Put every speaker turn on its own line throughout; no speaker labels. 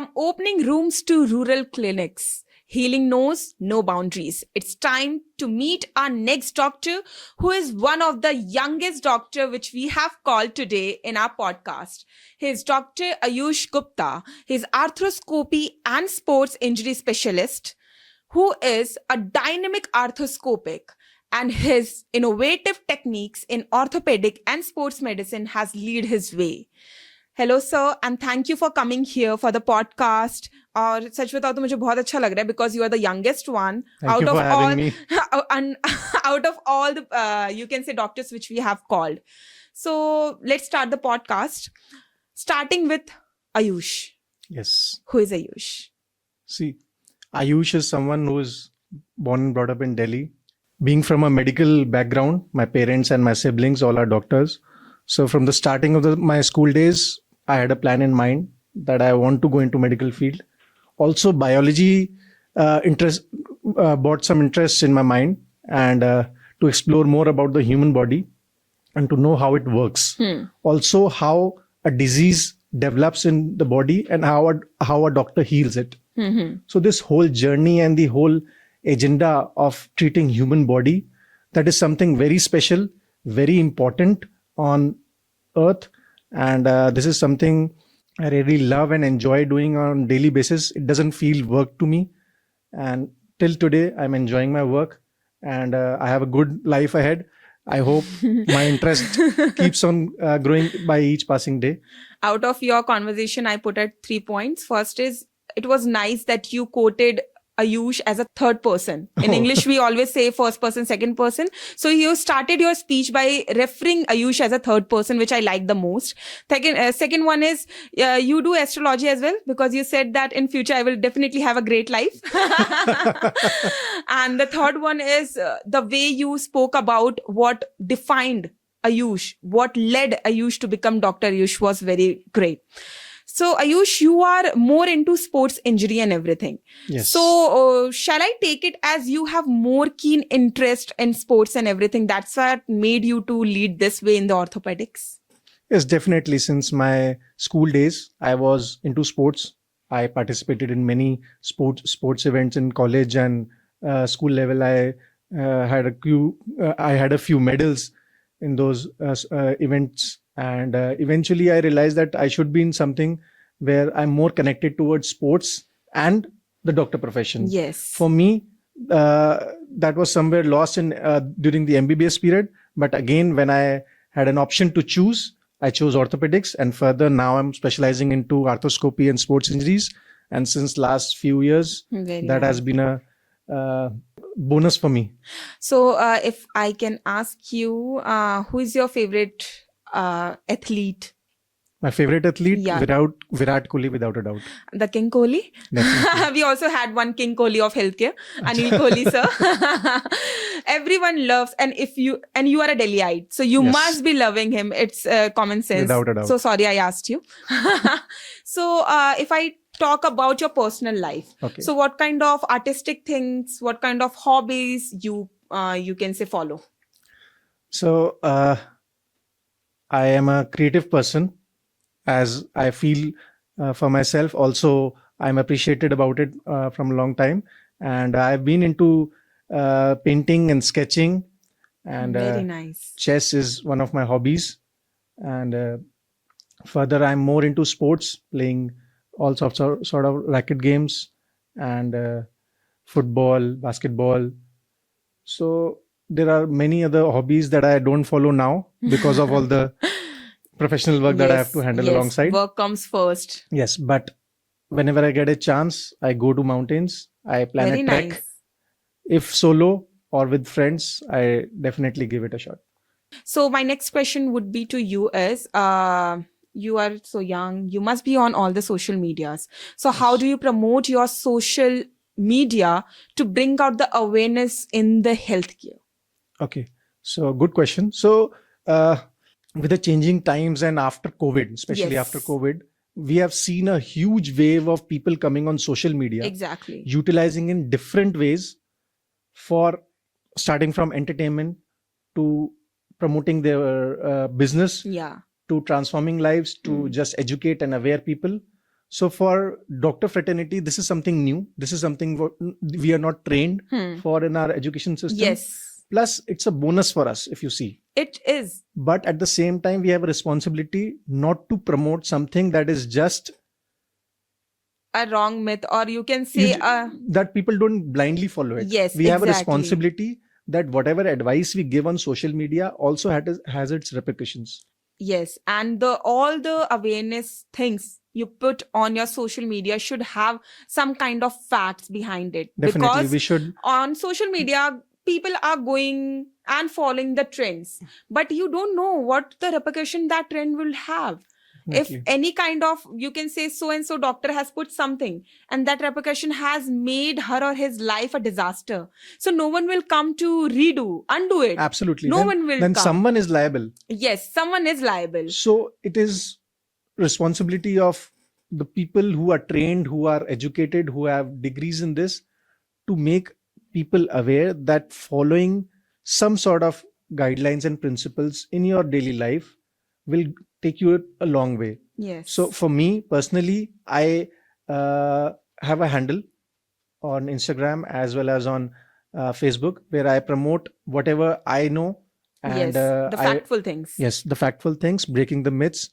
From opening rooms to rural clinics, healing knows no boundaries. It's time to meet our next doctor, who is one of the youngest doctor which we have called today in our podcast. He is Dr. Ayush Gupta. He is arthroscopy and sports injury specialist, who is a dynamic arthroscopic, and his innovative techniques in orthopedic and sports medicine has lead his way. Hello sir, and thank you for coming here for the podcast. और सच बताओ तो मुझे बहुत अच्छा लग रहा है because you are the youngest one
Thank you for having me.
and out of all the you can say doctors which we have called. So let's start the podcast, starting with Ayush.
Yes.
Who is Ayush?
See, Ayush is someone who is born and brought up in Delhi. Being from a medical background, my parents and my siblings all are doctors. So from the starting of my school days, I had a plan in mind that I want to go into medical field. Also, biology brought some interest in my mind, and to explore more about the human body and to know how it works. Also, how a disease develops in the body and how a doctor heals it. So this whole journey and the whole agenda of treating human body, that is something very special, very important on earth. And this is something I really love and enjoy doing on daily basis. It doesn't feel work to me. And till today, I'm enjoying my work, and I have a good life ahead. I hope my interest keeps on growing by each passing day.
Out of your conversation, I put at 3 points. First is, it was nice that you quoted Ayush as a third person. In English, we always say first person, second person. So you started your speech by referring Ayush as a third person, which I like the most. Second one is, you do astrology as well, because you said that in future I will definitely have a great life. And the third one is the way you spoke about what defined Ayush, what led Ayush to become Dr. Ayush was very great. So Ayush, you are more into sports injury and everything.
Yes.
So shall I take it as you have more keen interest in sports and everything? That's what made you to lead this way in the orthopedics?
Yes, definitely. Since my school days, I was into sports. I participated in many sports events in college and school level. I had a few medals in those events. And eventually I realized that I should be in something where I'm more connected towards sports and the doctor profession.
Yes.
For me, that was somewhere lost in during the MBBS period. But again, when I had an option to choose, I chose orthopedics. And further, now I'm specializing into arthroscopy and sports injuries. And since last few years, that has been a bonus for me.
So if I can ask you, who is your favorite athlete?
My favorite athlete,
Yeah.
Virat Kohli, without a doubt.
The King Kohli?
Definitely.
We also had one King Kohli of healthcare, Anil Kohli sir. Everyone loves, and you are a Delhiite, so you
Yes.
must be loving him. It's common sense.
Without a doubt.
So sorry I asked you. So if I talk about your personal life,
Okay.
so what kind of artistic things, what kind of hobbies you can say follow?
So I am a creative person, as I feel for myself. Also, I'm appreciated about it from a long time. And I've been into painting and sketching. And
Very nice.
chess is one of my hobbies. And further, I'm more into sports, playing all sorts of sort of racket games and football, basketball. So there are many other hobbies that I don't follow now because of all the professional work that I have to handle alongside.
Work comes first.
Yes, but whenever I get a chance, I go to mountains. I plan
Very
a trek.
nice.
If solo or with friends, I definitely give it a shot.
So my next question would be to you is, you are so young, you must be on all the social medias. So how do you promote your social media to bring out the awareness in the healthcare?
Okay, so good question. So with the changing times and after COVID, especially
Yes.
after COVID, we have seen a huge wave of people coming on social media,
Exactly.
utilizing in different ways, for starting from entertainment to promoting their business,
Yeah.
to transforming lives, to just educate and aware people. So for doctor fraternity, this is something new. This is something we are not trained for in our education system.
Yes,
Plus, it's a bonus for us, if you see.
it is.
But at the same time, we have a responsibility not to promote something that is just
A wrong myth, or you can say
that people don't blindly follow it.
Yes,
we have a
exactly.
responsibility that whatever advice we give on social media also has its repercussions.
Yes, and all the awareness things you put on your social media should have some kind of facts behind it.
Definitely,
Because
we should.
on social media, people are going and following the trends, but you don't know what the repercussion that trend will have.
Definitely.
If any kind of, you can say so and so doctor has put something and that repercussion has made her or his life a disaster, so no one will come to undo it.
Absolutely.
No
then,
one will
then
come.
someone is liable.
Yes, someone is liable.
So it is responsibility of the people who are trained, who are educated, who have degrees in this, to make people aware that following some sort of guidelines and principles in your daily life will take you a long way.
Yes.
So for me personally, I have a handle on Instagram as well as on Facebook where I promote whatever I know. And
yes, the factful things.
Yes, the factful things, breaking the myths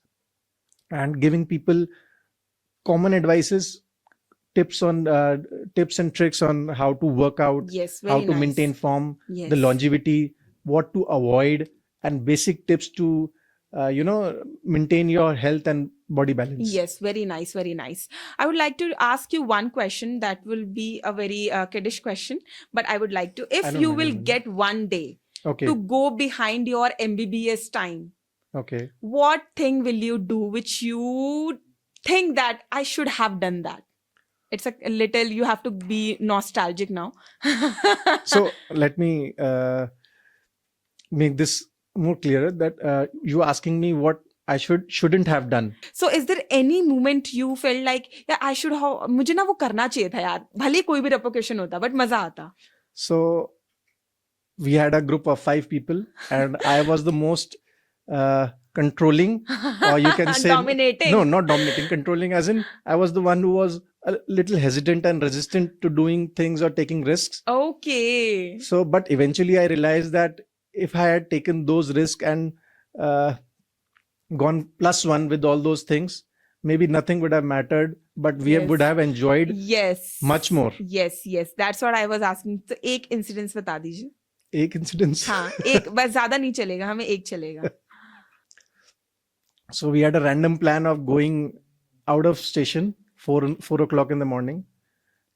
and giving people common advices, tips and tricks on how to work out,
Yes,
how
very
to
nice.
maintain form,
Yes.
the longevity, what to avoid, and basic tips to maintain your health and body balance.
Yes, very nice, very nice. I would like to ask you one question that will be a very kiddish question, but I would like to, if you will get one day
Okay.
to go behind your MBBS time,
Okay.
what thing will you do which you think that I should have done that? It's a little, you have to be nostalgic now.
So let me make this more clearer that you asking me what I shouldn't have done.
So is there any moment you felt like, yeah, I should have, मुझे ना वो करना चाहिए था यार, भले कोई भी repercussion होता, but मजा आता.
So we had a group of 5 people and I was the most controlling, or you can say
dominating.
No, not dominating, controlling, as in I was the one who was a little hesitant and resistant to doing things or taking risks.
Okay.
So but eventually I realized that if I had taken those risks and gone +1 with all those things, maybe nothing would have mattered, but we
Yes.
would have enjoyed
Yes.
much more.
Yes, yes. That's what I was asking. तो एक incidence बता दीजिए.
एक incidence.
हाँ, एक, बस ज़्यादा नहीं चलेगा, हमें एक चलेगा.
So we had a random plan of going out of station 4 o'clock in the morning,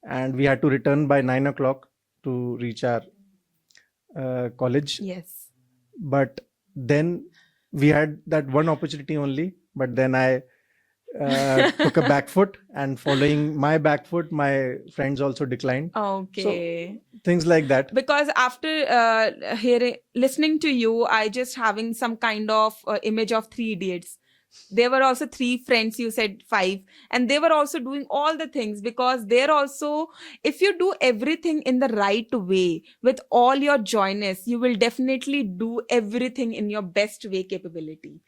and we had to return by 9 o'clock to reach our college.
Yes.
But then we had that one opportunity only, but then I took a back foot, and following my back foot, my friends also declined.
Okay.
So things like that.
Because after listening to you, I just having some kind of image of 3 Idiots. There were also 3 friends, you said 5, and they were also doing all the things, because they're also, if you do everything in the right way with all your joyness, you will definitely do everything in your best way capability.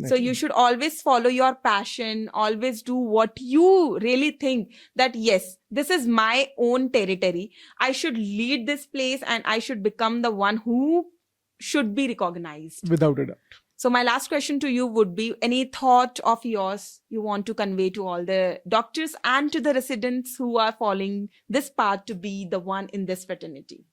So you should always follow your passion, always do what you really think that yes, this is my own territory. I should lead this place and I should become the one who should be recognized.
Without a doubt.
So my last question to you would be, any thought of yours you want to convey to all the doctors and to the residents who are following this path to be the one in this fraternity?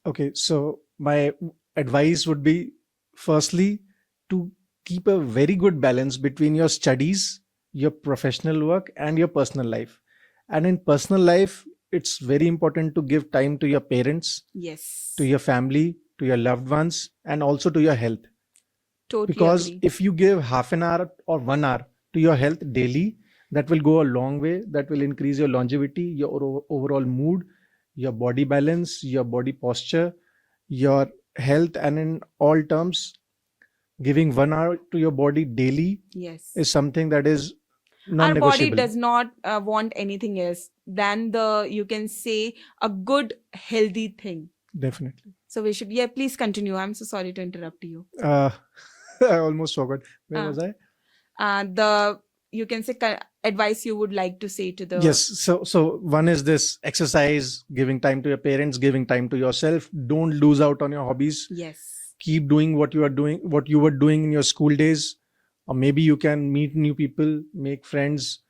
Okay, so my advice would be, firstly, to keep a very good balance between your studies, your professional work, and your personal life. And in personal life, it's very important to give time to your parents,
Yes.
to your family, to your loved ones, and also to your health.
Totally
Because
agree.
if you give half an hour or 1 hour to your health daily, that will go a long way. That will increase your longevity, your overall mood, your body balance, your body posture, your health, and in all terms, giving 1 hour to your body daily
Yes.
is something that is
Our
non-negotiable.
body does not want anything else than the, you can say, a good, healthy thing.
Definitely.
So we should, yeah, please continue. I'm so sorry to interrupt you.
I almost forgot. Where was I?
you can say advice you would like to say to the
Yes. So one is this: exercise, giving time to your parents, giving time to yourself. Don't lose out on your hobbies.
Yes.
Keep doing what you were doing in your school days, or maybe you can meet new people, make friends.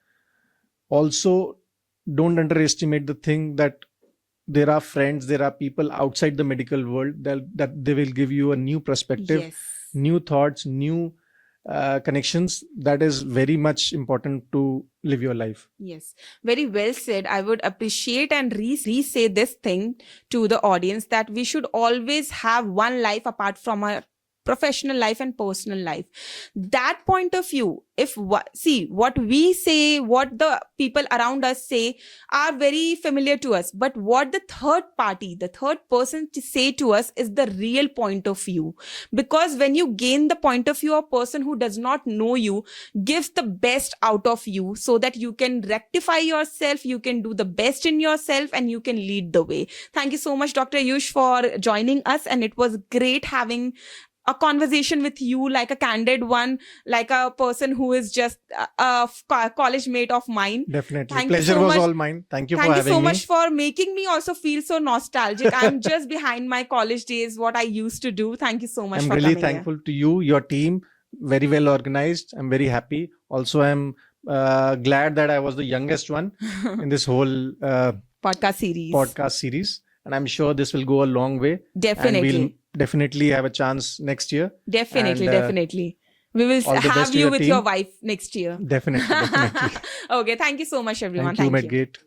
Also, don't underestimate the thing that there are friends, there are people outside the medical world that they will give you a new perspective,
Yes.
new thoughts, new connections. That is very much important to live your life.
Yes, very well said. I would appreciate and re-say this thing to the audience, that we should always have one life apart from our professional life and personal life. That point of view, if see what we say, what the people around us say are very familiar to us, but what the third party, the third person to say to us is the real point of view. Because when you gain the point of view of a person who does not know you, gives the best out of you, so that you can rectify yourself, you can do the best in yourself, and you can lead the way. Thank you so much, Dr. Ayush, for joining us, and it was great having a conversation with you, like a candid one, like a person who is just a college mate of mine.
Definitely.
Thank you
Pleasure
so
was
much.
all mine. Thank you for
Thank you
having
so
me.
much for making me also feel so nostalgic. I'm just behind my college days, what I used to do. Thank you so much
I'm
for
really
coming
thankful to you, your team, very well organized. I'm very happy. Also, I'm glad that I was the youngest one
here.
in this whole
Podcast series.
and I'm sure this will go a long way.
Definitely.
And we'll definitely have a chance next year.
Definitely,
And,
definitely. We will
all the best
have
to
you
your
with
team.
your wife next year.
Definitely.
Okay, thank you so much, everyone.
Thank you,
Thank you.
Medgate.